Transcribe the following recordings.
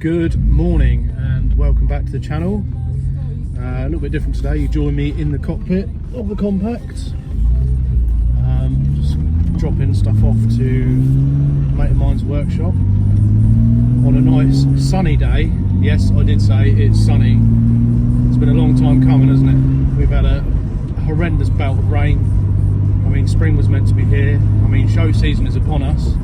Good morning and welcome back to the channel. A little bit different today. You join me in the cockpit of the compact. Just dropping stuff off to a mate of mine's workshop on a nice sunny day. Yes, I did say it's sunny. It's been a long time coming, hasn't it? We've had a horrendous bout of rain. I mean, spring was meant to be here. I mean, show season is upon us.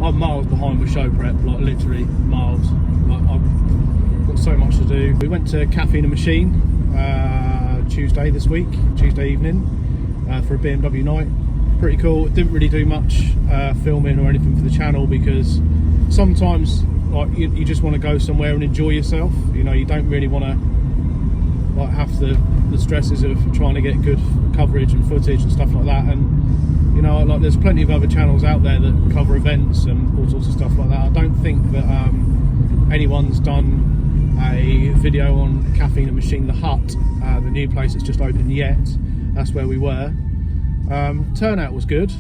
I'm miles behind with show prep, like literally miles. Like, I've got so much to do. We went to Cafe Machine Tuesday evening for a BMW night. Pretty cool. Didn't really do much filming or anything for the channel because sometimes like you just want to go somewhere and enjoy yourself. You know, you don't really want to like have the stresses of trying to get good coverage and footage and stuff like that. And you know, like there's plenty of other channels out there that cover events and all sorts of stuff like that. I don't think that anyone's done a video on Caffeine Machine, the Hut, the new place that's just opened yet. That's where we were. Turnout was good.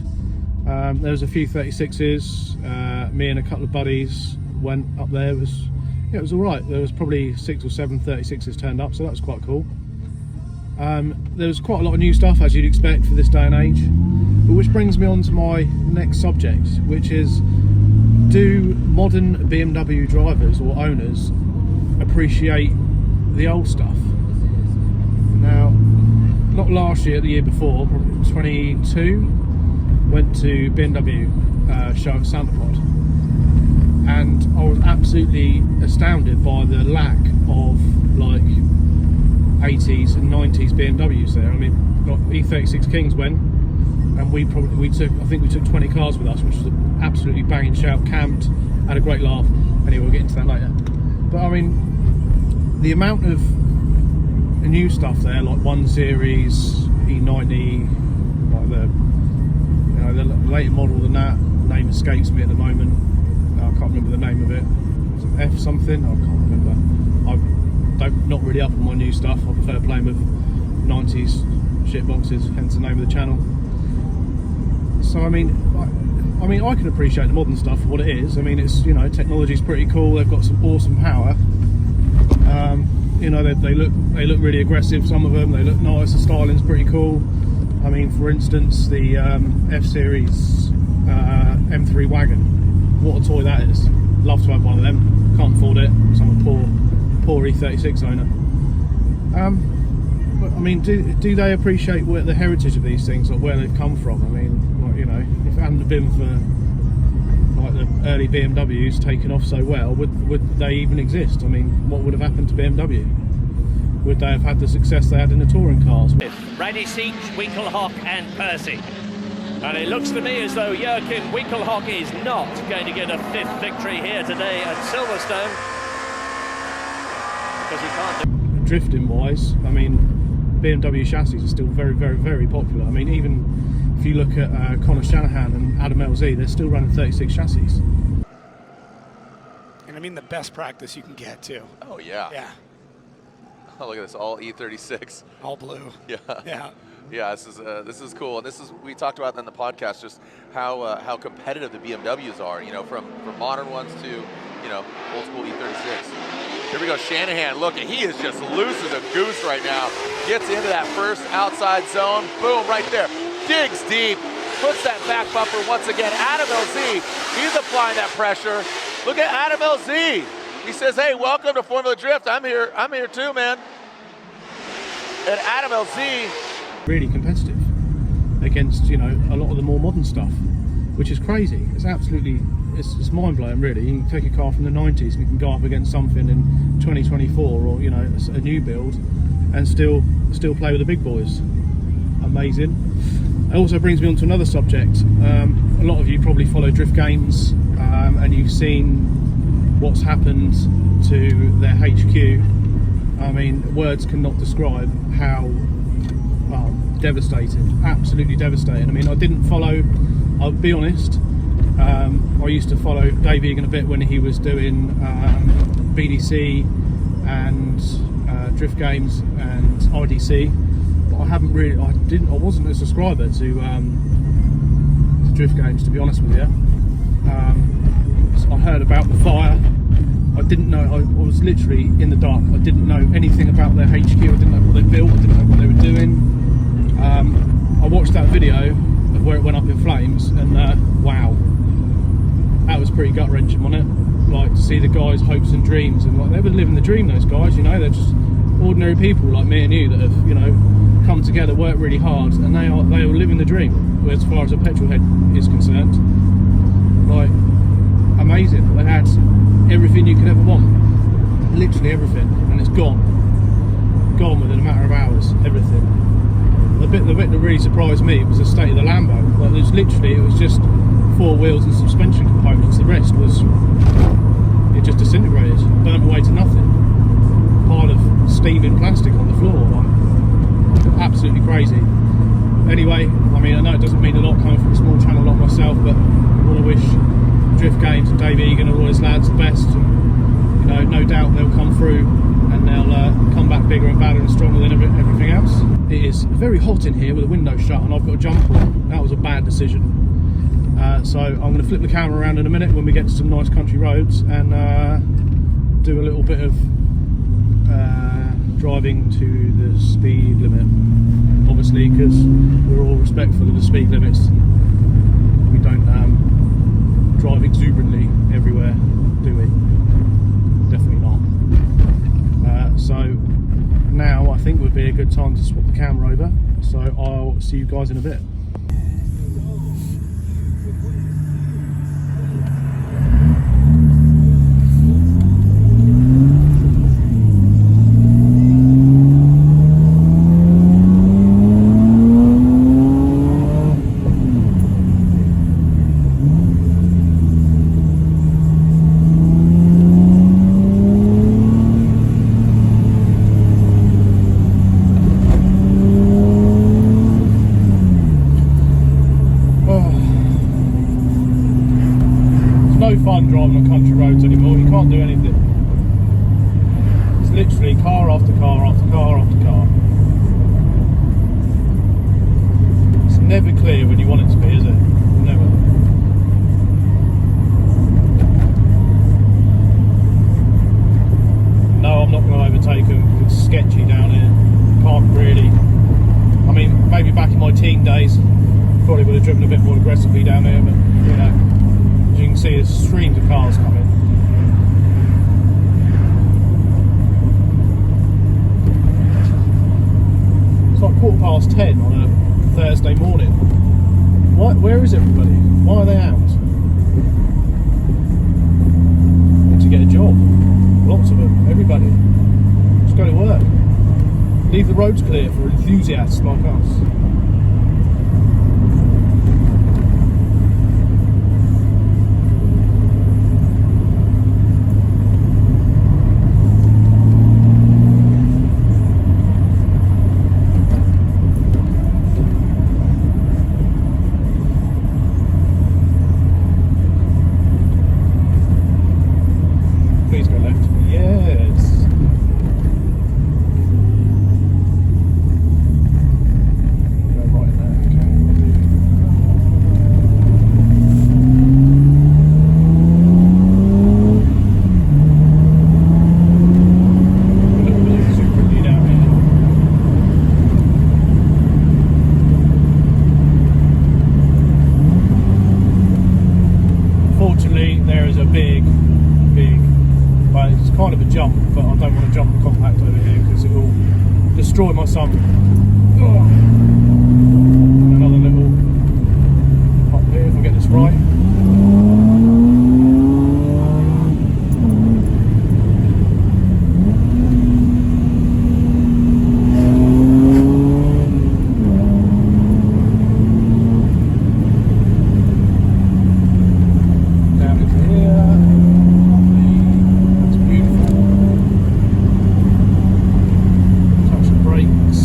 There was a few 36s. Me and a couple of buddies went up there. It was all right. There was probably 6 or 7 36s turned up, so that was quite cool. There was quite a lot of new stuff, as you'd expect for this day and age. But which brings me on to my next subject, which is, do modern BMW drivers or owners appreciate the old stuff? Now, not last year, the year before, 22, went to BMW show at Santapod, and I was absolutely astounded by the lack of like 80s and 90s BMWs there. I mean, got E36 Kings went, and we took 20 cars with us, which was an absolutely banging shout. Camped, had a great laugh. Anyway, we'll get into that later. But I mean, the amount of new stuff there, like 1 Series, E90, like the later model than that. Name escapes me at the moment. I can't remember the name of it. Was it F something? I can't remember. I'm not really up on my new stuff. I prefer playing with 90s shit boxes, hence the name of the channel. So I mean I can appreciate the modern stuff for what it is. I mean, it's, you know, technology's pretty cool. They've got some awesome power. You know, they look really aggressive. Some of them, they look nice. The styling's pretty cool. I mean, for instance, the F Series M3 wagon. What a toy that is. Love to have one of them. Can't afford it because I'm a poor E36 owner. But I mean, do they appreciate the heritage of these things, or where they've come from? I mean, like, you know, if it hadn't been for like the early BMWs taking off so well, would they even exist? I mean, what would have happened to BMW? Would they have had the success they had in the touring cars? Ready Siege, Winkelhock and Percy. And it looks to me as though Joachim Winkelhock is not going to get a 5th victory here today at Silverstone. Because he can't do. Drifting wise, I mean, BMW chassis are still very, very, very popular. I mean, even if you look at Conor Shanahan and Adam LZ, they're still running 36 chassis. And I mean the best practice you can get too. Oh yeah. Yeah. Oh, look at this, all E36. All blue. Yeah. Yeah. Yeah, this is cool, and we talked about in the podcast just how competitive the BMWs are. You know, from modern ones to, you know, old school E36. Here we go, Shanahan. Look, he is just loose as a goose right now. Gets into that first outside zone. Boom, right there. Digs deep. Puts that back bumper once again. Adam LZ, he's applying that pressure. Look at Adam LZ. He says, hey, welcome to Formula Drift. I'm here too, man. And Adam LZ, really competitive against, you know, a lot of the more modern stuff, which is crazy. It's absolutely, it's mind-blowing, really. You can take a car from the 90s and you can go up against something in 2024, or, you know, a new build, and still play with the big boys. Amazing. It also brings me on to another subject. A lot of you probably follow drift games, and you've seen what's happened to their HQ. I mean, words cannot describe how devastating, absolutely devastating. I mean, I didn't follow, I'll be honest, I used to follow Dave Egan a bit when he was doing BDC and drift games and IDC, but I wasn't a subscriber to drift games, to be honest with you. So I heard about the fire I didn't know, I was literally in the dark. I didn't know anything about their HQ, I didn't know what they built, I didn't know what they were doing. I watched that video of where it went up in flames, and wow, that was pretty gut-wrenching, wasn't it? Like, to see the guys' hopes and dreams, and like, they were living the dream, those guys, you know, they're just ordinary people like me and you that have, you know, come together, worked really hard, and they are living the dream as far as a petrol head is concerned. Like, amazing. They had everything you could ever want, literally everything, and it's gone within a matter of hours, everything. The bit that really surprised me was the state of the Lambo. Like, it was just 4 wheels and suspension components. The rest was, it just disintegrated, burnt away to nothing. Pile of steaming plastic on the floor, like, absolutely crazy. Anyway, I mean, I know it doesn't mean a lot coming from a small channel like myself, but I want to wish Drift Games and Dave Egan and all his lads the best, and, you know, no doubt they'll come through and they'll come back bigger and badder and stronger than everything else. It is very hot in here with the window shut, and I've got a jumper on. That was a bad decision. So I'm going to flip the camera around in a minute when we get to some nice country roads, and do a little bit of driving to the speed limit, obviously, because we're all respectful of the speed limits. We don't drive exuberantly everywhere, do we? Definitely not. So now I think would be a good time to swap the camera over, so I'll see you guys in a bit. Fun driving on country roads anymore. You can't do anything. It's literally car after car after car after car. It's never clear when you want it to be, is it? Never. No, I'm not going to overtake them. It's sketchy down here. Can't really. I mean, maybe back in my teen days, probably would have driven a bit more aggressively down here, but, you know, as you can see, there's streams of cars coming. It's like 10:15 on a Thursday morning. Where is everybody? Why are they out? Need to get a job. Lots of them, everybody. Just go to work. Leave the roads clear for enthusiasts like us. Kind of a jump, but I don't want to jump the compact over here because it will destroy my sun. Another little up here if I get this right. Down into here. Brakes.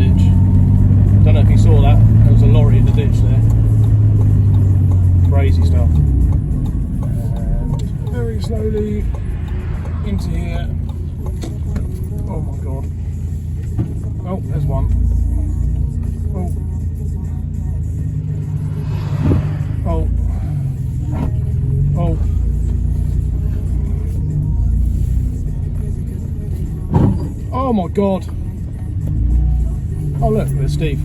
ditch. Don't know if you saw that. There was a lorry in the ditch there. Crazy stuff. And very slowly into here. Oh my god. Oh, there's one. Oh. Oh. Oh. Oh my god. Oh look, there's Steve.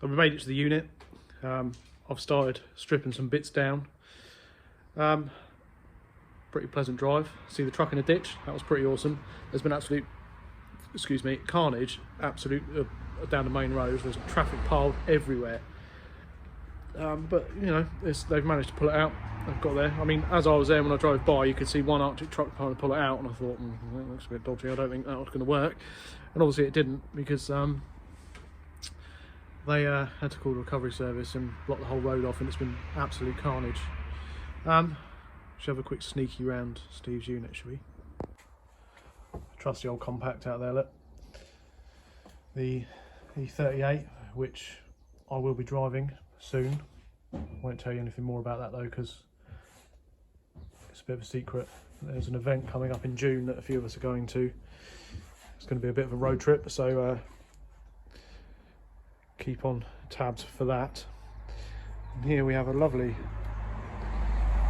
So we made it to the unit. I've started stripping some bits down. Pretty pleasant drive. See the truck in a ditch? That was pretty awesome. There's been absolute, excuse me, carnage, absolute down the main road. There's traffic piled everywhere. But you know, they've managed to pull it out. They've got there. I mean, as I was there when I drove by, you could see one Arctic truck trying to pull it out, and I thought, that looks a bit dodgy. I don't think that was going to work. And obviously it didn't, because they had to call the recovery service and block the whole road off, and it's been absolute carnage. Should have a quick sneaky round Steve's unit, shall we? Trusty old compact out there, look. The E38, which I will be driving soon. Won't tell you anything more about that though, because it's a bit of a secret. There's an event coming up in June that a few of us are going to. It's going to be a bit of a road trip, so keep on tabs for that. And here we have a lovely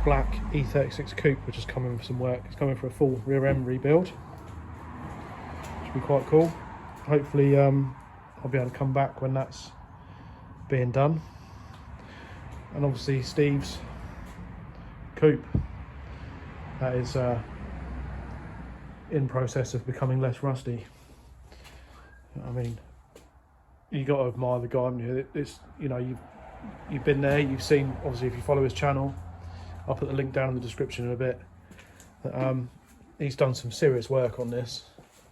black E36 Coupe, which is coming for some work. It's coming for a full rear end rebuild, which will be quite cool. Hopefully I'll be able to come back when that's being done. And obviously Steve's Coupe, that is in process of becoming less rusty. I mean, you got to admire the guy, haven't you? It's, you know, you've been there, you've seen, obviously if you follow his channel, I'll put the link down in the description in a bit. He's done some serious work on this,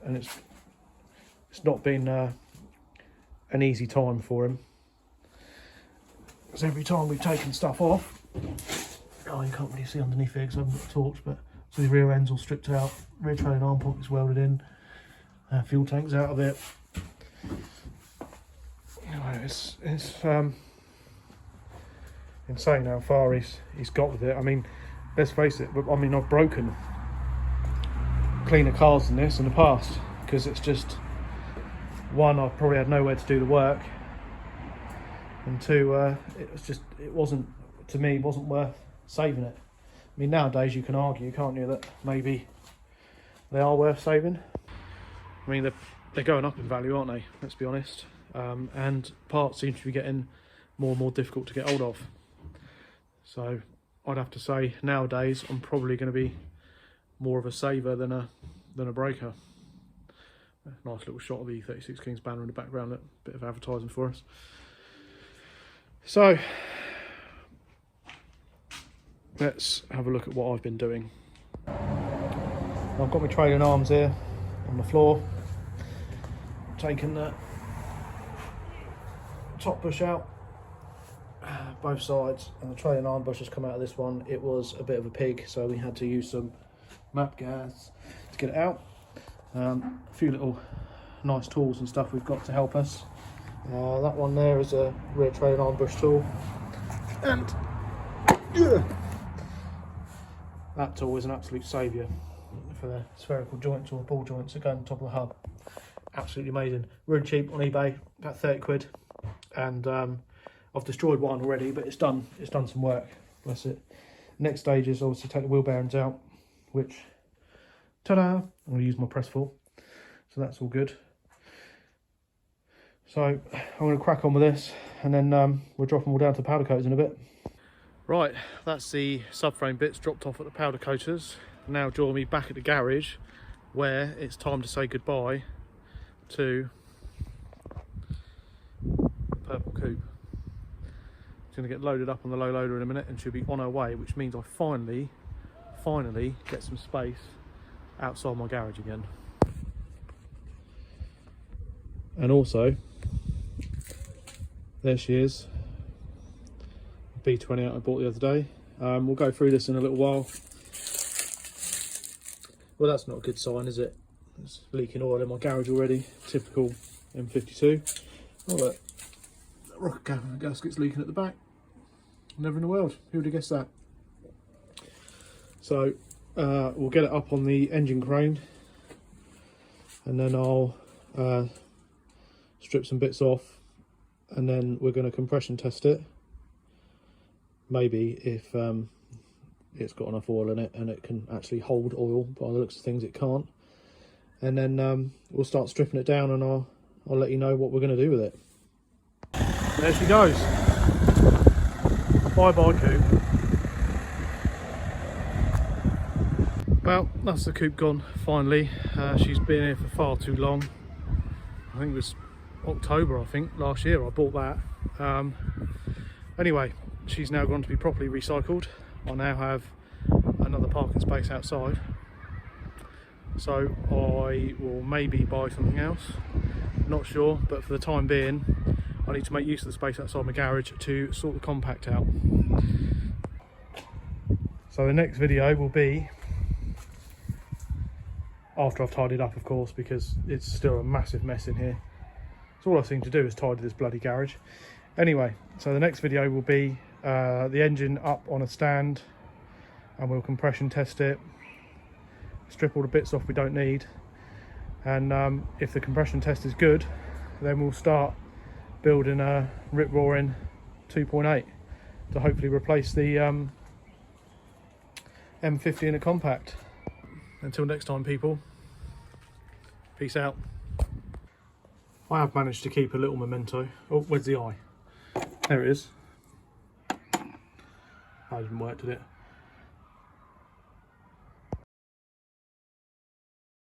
and it's not been an easy time for him. Because every time we've taken stuff off, oh, you can't really see underneath here because I haven't got a torch, but so the rear end's all stripped out, rear trailing arm pockets welded in, fuel tanks out of it. You know, it's insane how far he's got with it. I mean, let's face it, I mean, I've broken cleaner cars than this in the past, because it's just, one, I've probably had nowhere to do the work, and two, it wasn't, to me, wasn't worth saving it. I mean, nowadays you can argue, can't you, that maybe they are worth saving. I mean, they're going up in value, aren't they? Let's be honest. And parts seem to be getting more and more difficult to get hold of. So I'd have to say nowadays I'm probably going to be more of a saver than a breaker. Nice little shot of the E36 King's banner in the background, a bit of advertising for us. So let's have a look at what I've been doing. I've got my trailing arms here on the floor, taking the top bush out, both sides, and the trailing arm bush has come out of this one. It was a bit of a pig, so we had to use some map gas to get it out. A few little nice tools and stuff we've got to help us. That one there is a rear trailing arm bush tool, and that tool is an absolute saviour for the spherical joints or ball joints that go on the top of the hub. Absolutely amazing. Really cheap on eBay, about 30 quid. And I've destroyed one already, but it's done some work, bless it. Next stage is obviously take the wheel bearings out, which, ta-da, I'm going to use my press full, so that's all good. So I'm going to crack on with this, and then we'll drop them all down to powder coaters in a bit. Right, that's the subframe bits dropped off at the powder coaters. Now join me back at the garage, where it's time to say goodbye to purple coupe. It's going to get loaded up on the low loader in a minute, and she'll be on her way, which means I finally get some space outside my garage again. And also, there she is, B28 I bought the other day. We'll go through this in a little while. Well, that's not a good sign, is it? It's leaking oil in my garage already. Typical M52. Oh look, that rocket gasket's leaking at the back. Never in the world. Who would have guessed that? So we'll get it up on the engine crane, and then I'll strip some bits off, and then we're going to compression test it. Maybe if it's got enough oil in it and it can actually hold oil. By the looks of things, it can't. And then we'll start stripping it down, and I'll let you know what we're going to do with it. There she goes. Bye bye, Coupe. Well, that's the Coupe gone finally. She's been here for far too long. I think it was October, last year I bought that. Anyway, she's now gone to be properly recycled. I now have another parking space outside, so I will maybe buy something else, not sure, but for the time being I need to make use of the space outside my garage to sort the compact out. So the next video will be after I've tidied up, of course, because it's still a massive mess in here. So all I seem to do is tidy this bloody garage. Anyway, so the next video will be the engine up on a stand, and we'll compression test it, strip all the bits off we don't need, and if the compression test is good, then we'll start building a rip-roaring 2.8 to hopefully replace the M50 in a compact. Until next time, people, peace out. I have managed to keep a little memento. Oh, where's the eye? There it is. That didn't work, did it?